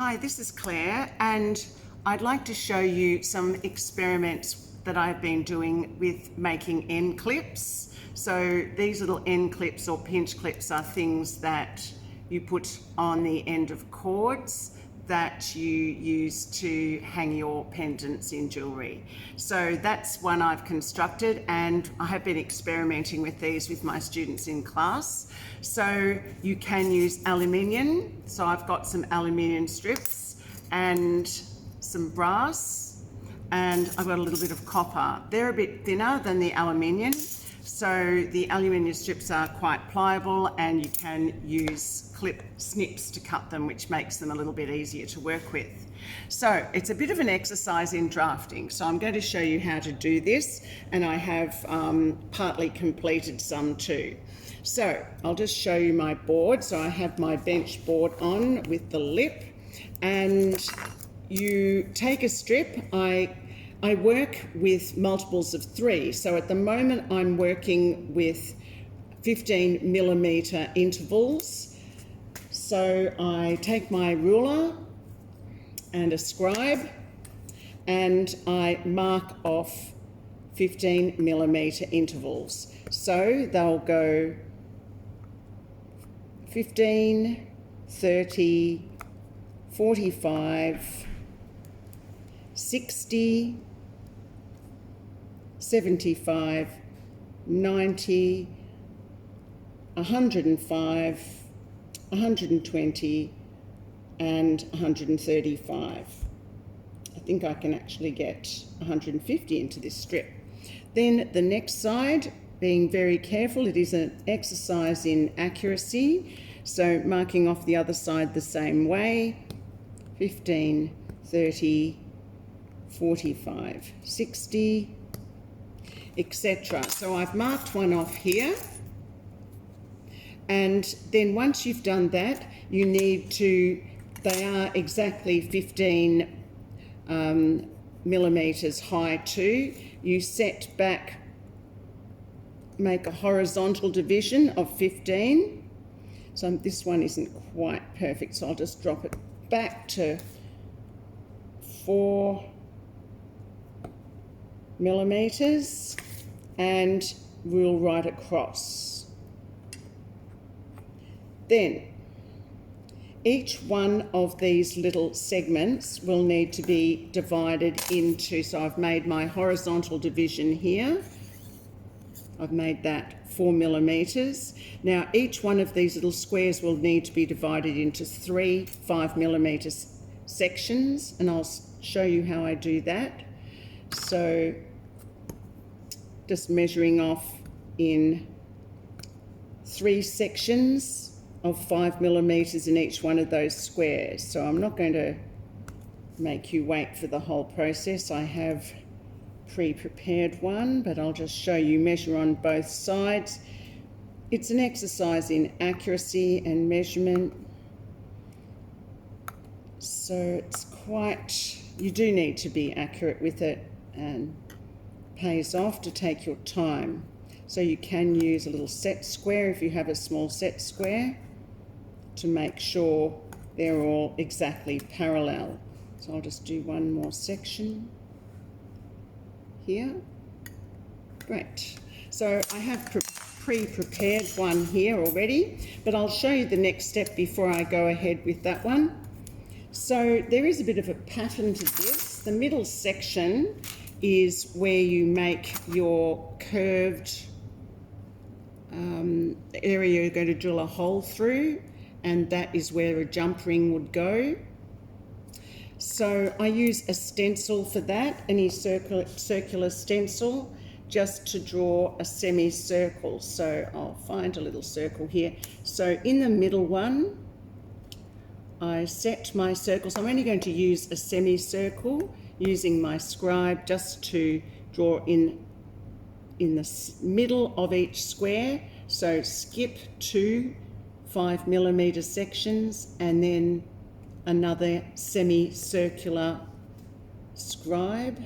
Hi, this is Claire, and I'd like to show you some experiments that I've been doing with making end clips. So these little end clips or pinch clips are things that you put on the end of cords that you use to hang your pendants in jewellery. So that's one I've constructed, and I have been experimenting with these with my students in class. So you can use aluminium. So I've got some aluminium strips and some brass, and I've got a little bit of copper. They're a bit thinner than the aluminium. So the aluminium strips are quite pliable, and you can use clip snips to cut them, which makes them a little bit easier to work with. So it's a bit of an exercise in drafting. So I'm going to show you how to do this, and I have partly completed some too. So I'll just show you my board. So I have my bench board on with the lip, and you take a strip. I work with multiples of 3. So at the moment I'm working with 15mm intervals. So I take my ruler and a scribe, and I mark off 15mm intervals. So they'll go 15, 30, 45, 60, 75, 90, 105, 120, and 135. I think I can actually get 150 into this strip. Then the next side, being very careful, it is an exercise in accuracy. So marking off the other side the same way, 15, 30, 45, 60, etc. So I've marked one off here, and then once you've done that, you need to, they are exactly 15 millimeters high too. You set back, make a horizontal division of 15. So this one isn't quite perfect, so I'll just drop it back to 4 millimeters, and we'll write across. Then each one of these little segments will need to be divided into, so I've made my horizontal division here. I've made that 4 millimeters. Now each one of these little squares will need to be divided into 3 5mm sections, and I'll show you how I do that. So just measuring off in 3 sections of 5 millimeters in each one of those squares. So I'm not going to make you wait for the whole process. I have pre-prepared one, but I'll just show you, measure on both sides. It's an exercise in accuracy and measurement. So it's quite, you do need to be accurate with it, and pays off to take your time. So you can use a little set square if you have a small set square to make sure they're all exactly parallel. So I'll just do one more section here. Great. So I have pre-prepared one here already, but I'll show you the next step before I go ahead with that one. So there is a bit of a pattern to this. The middle section is where you make your curved area you're going to drill a hole through, and that is where a jump ring would go. So I use a stencil for that, any circular stencil, just to draw a semicircle. So I'll find a little circle here. So in the middle one, I set my circles. I'm only going to use a semicircle using my scribe just to draw in the middle of each square. So skip 2 5mm sections, and then another semicircular scribe,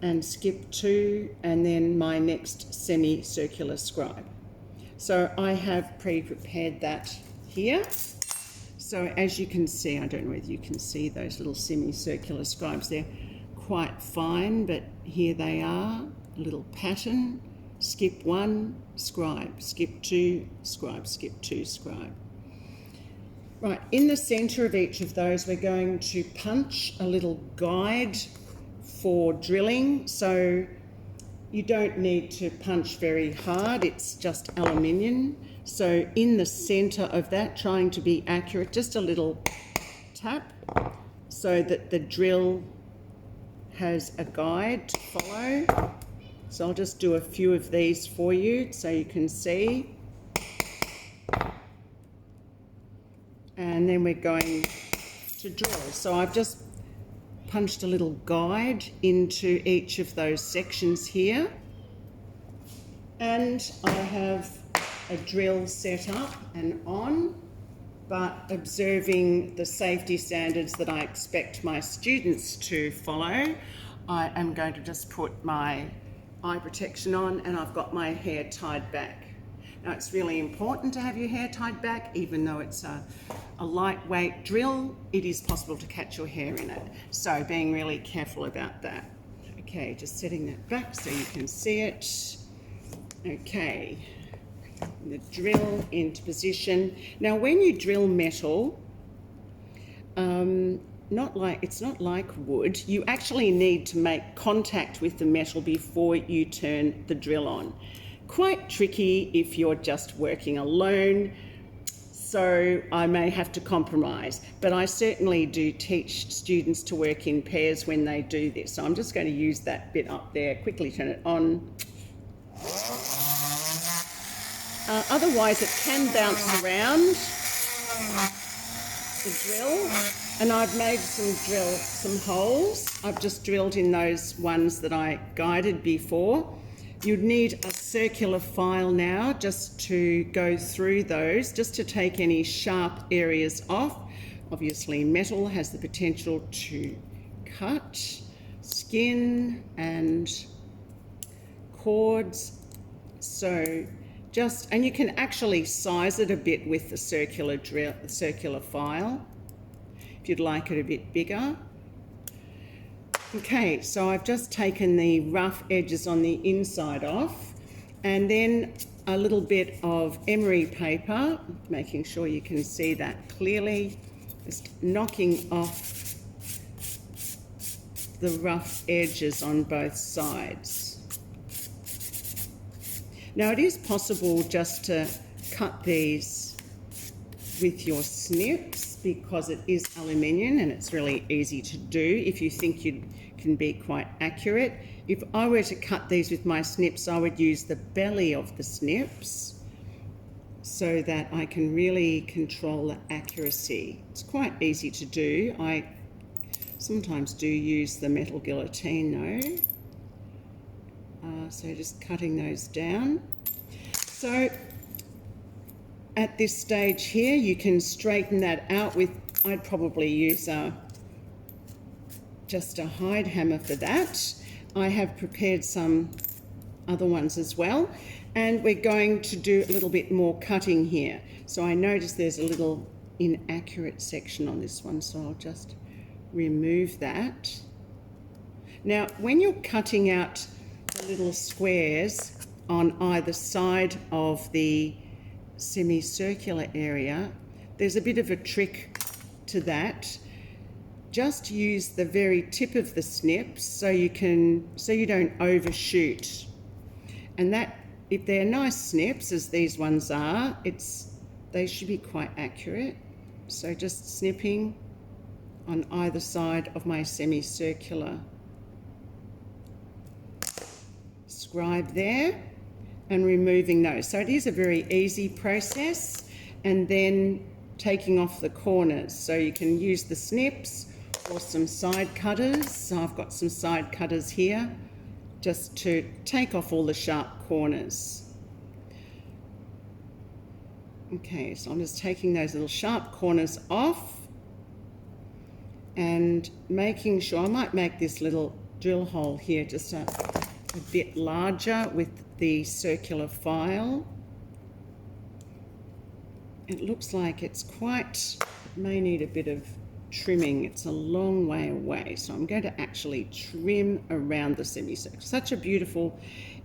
and skip 2, and then my next semicircular scribe. So I have pre-prepared that here. So as you can see, I don't know whether you can see those little semicircular scribes. They're quite fine, but here they are, a little pattern. Skip 1, scribe, skip 2, scribe, skip 2, scribe. Right, in the centre of each of those, we're going to punch a little guide for drilling. So you don't need to punch very hard, it's just aluminium. So in the centre of that, trying to be accurate, just a little tap so that the drill has a guide to follow. So I'll just do a few of these for you so you can see. And then we're going to drill. So I've just punched a little guide into each of those sections here. And I have a drill set up and on, but observing the safety standards that I expect my students to follow, I am going to just put my eye protection on, and I've got my hair tied back. Now, it's really important to have your hair tied back. Even though it's a lightweight drill, it is possible to catch your hair in it. So being really careful about that. Okay, just setting that back so you can see it. Okay, the drill into position. Now, when you drill metal, it's not like wood. You actually need to make contact with the metal before you turn the drill on. Quite tricky if you're just working alone, so I may have to compromise, but I certainly do teach students to work in pairs when they do this. So I'm just going to use that bit up there, quickly turn it on. Otherwise it can bounce around the drill, and I've made some holes. I've just drilled in those ones that I guided before. You'd need a circular file now just to go through those, just to take any sharp areas off. Obviously metal has the potential to cut, skin and chords. So and you can actually size it a bit with the circular file if you'd like it a bit bigger. Okay, so I've just taken the rough edges on the inside off, and then a little bit of emery paper, making sure you can see that clearly, just knocking off the rough edges on both sides. Now, it is possible just to cut these with your snips because it is aluminium and it's really easy to do if you think you can be quite accurate. If I were to cut these with my snips, I would use the belly of the snips so that I can really control the accuracy. It's quite easy to do. I sometimes do use the metal guillotine though. So just cutting those down. So at this stage here, you can straighten that out with, I'd probably use just a hide hammer for that. I have prepared some other ones as well, and we're going to do a little bit more cutting here. So I notice there's a little inaccurate section on this one, so I'll just remove that. Now, when you're cutting out the little squares on either side of the semicircular area, there's a bit of a trick to that. Just use the very tip of the snips so you don't overshoot. And that, if they're nice snips, as these ones are, they should be quite accurate. So just snipping on either side of my semicircular scribe there and removing those. So it is a very easy process, and then taking off the corners. So you can use the snips or some side cutters. So I've got some side cutters here just to take off all the sharp corners. Okay, so I'm just taking those little sharp corners off and making sure, I might make this little drill hole here just a bit larger with the circular file. it looks like it may need a bit of trimming. It's a long way away, so I'm going to actually trim around the semicircle. Such a beautiful,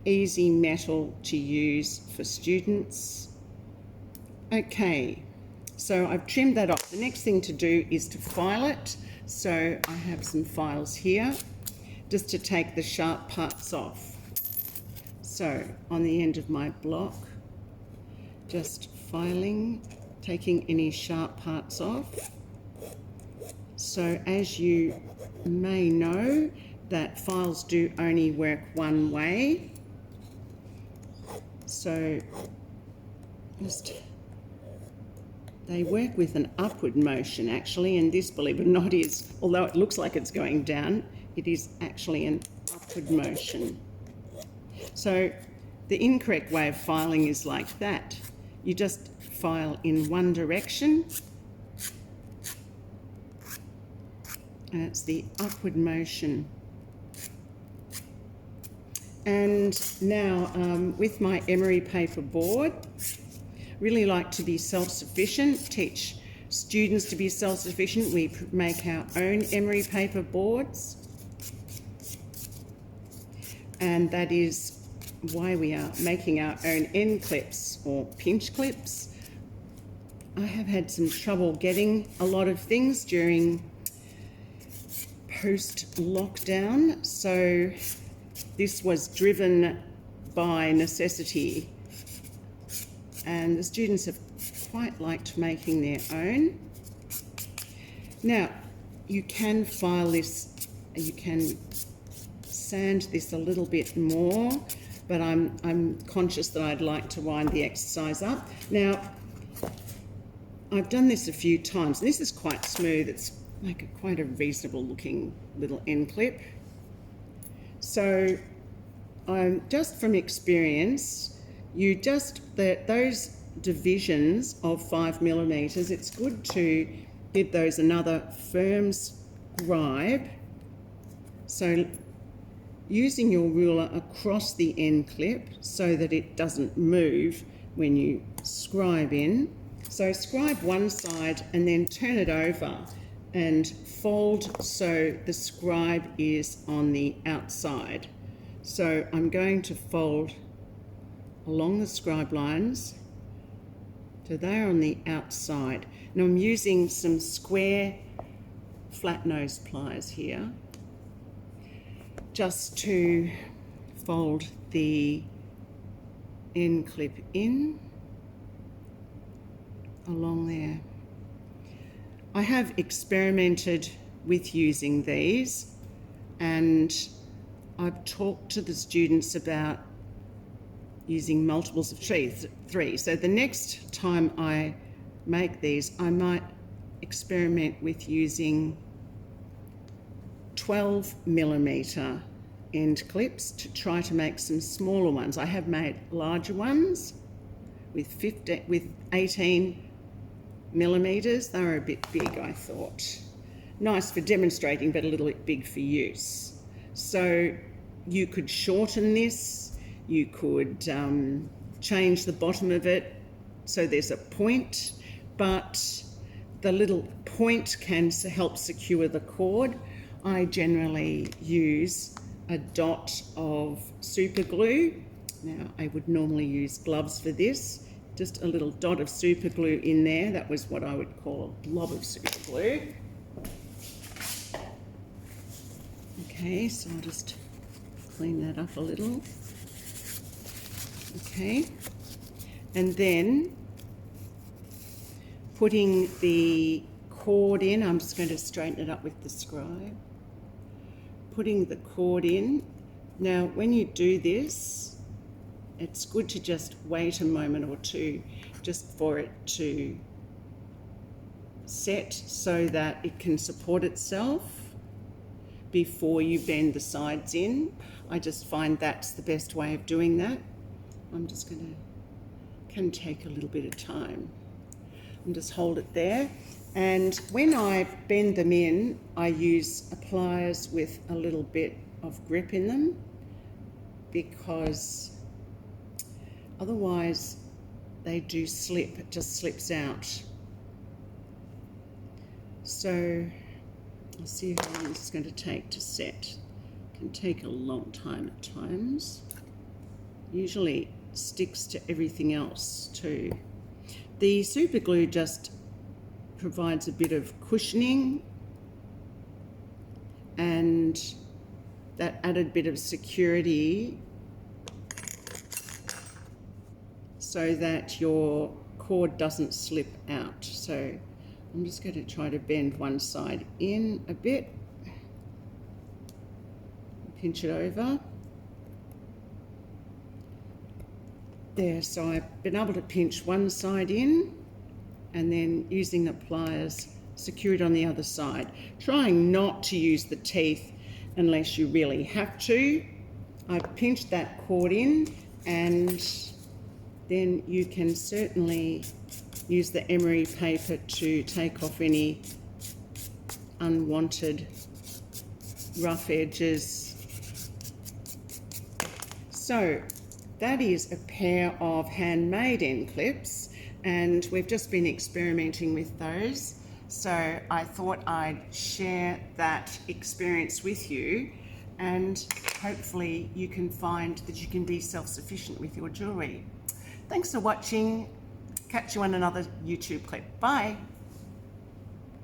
easy metal to use for students. Okay, so I've trimmed that off. The next thing to do is to file it. So I have some files here just to take the sharp parts off. So on the end of my block, just filing, taking any sharp parts off. So as you may know, that files do only work one way. So they work with an upward motion actually, and this, believe it or not, is, although it looks like it's going down, it is actually an upward motion. So the incorrect way of filing is like that. You just file in one direction, and it's the upward motion. And now with my emery paper board, really like to be self-sufficient, teach students to be self-sufficient. We make our own emery paper boards, and that is why we are making our own end clips or pinch clips. I have had some trouble getting a lot of things during post-lockdown, so this was driven by necessity, and the students have quite liked making their own. Now, you can file this, you can sand this a little bit more, but I'm conscious that I'd like to wind the exercise up. Now, I've done this a few times, and this is quite smooth. It's like quite a reasonable looking little end clip. So just from experience, those divisions of 5mm, it's good to give those another firm scribe. So using your ruler across the end clip so that it doesn't move when you scribe in. So scribe one side and then turn it over and fold so the scribe is on the outside. So I'm going to fold along the scribe lines so they're on the outside. Now I'm using some square flat nose pliers here just to fold the end clip in along there. I have experimented with using these, and I've talked to the students about using multiples of three. So the next time I make these, I might experiment with using 12mm end clips to try to make some smaller ones. I have made larger ones with 18mm. They were a bit big, I thought. Nice for demonstrating, but a little bit big for use. So you could shorten this, you could change the bottom of it so there's a point, but the little point can help secure the cord. I generally use a dot of super glue. Now, I would normally use gloves for this. Just a little dot of super glue in there. That was what I would call a blob of super glue. Okay, so I'll just clean that up a little. Okay, and then putting the cord in, I'm just going to straighten it up with the scribe. Putting the cord in. Now, when you do this, it's good to just wait a moment or two just for it to set so that it can support itself before you bend the sides in. I just find that's the best way of doing that. I'm just can take a little bit of time. And just hold it there. And when I bend them in, I use pliers with a little bit of grip in them, because otherwise they do slip, it just slips out. So I'll see how long this is going to take to set. It can take a long time at times. Usually sticks to everything else too. The super glue just provides a bit of cushioning and that added bit of security so that your cord doesn't slip out. So I'm just going to try to bend one side in a bit, pinch it over. There, so I've been able to pinch one side in and then using the pliers secure it on the other side. Trying not to use the teeth unless you really have to. I've pinched that cord in, and then you can certainly use the emery paper to take off any unwanted rough edges. So that is a pair of handmade end clips, and we've just been experimenting with those. So I thought I'd share that experience with you, and hopefully you can find that you can be self-sufficient with your jewellery. Thanks for watching. Catch you on another YouTube clip. Bye.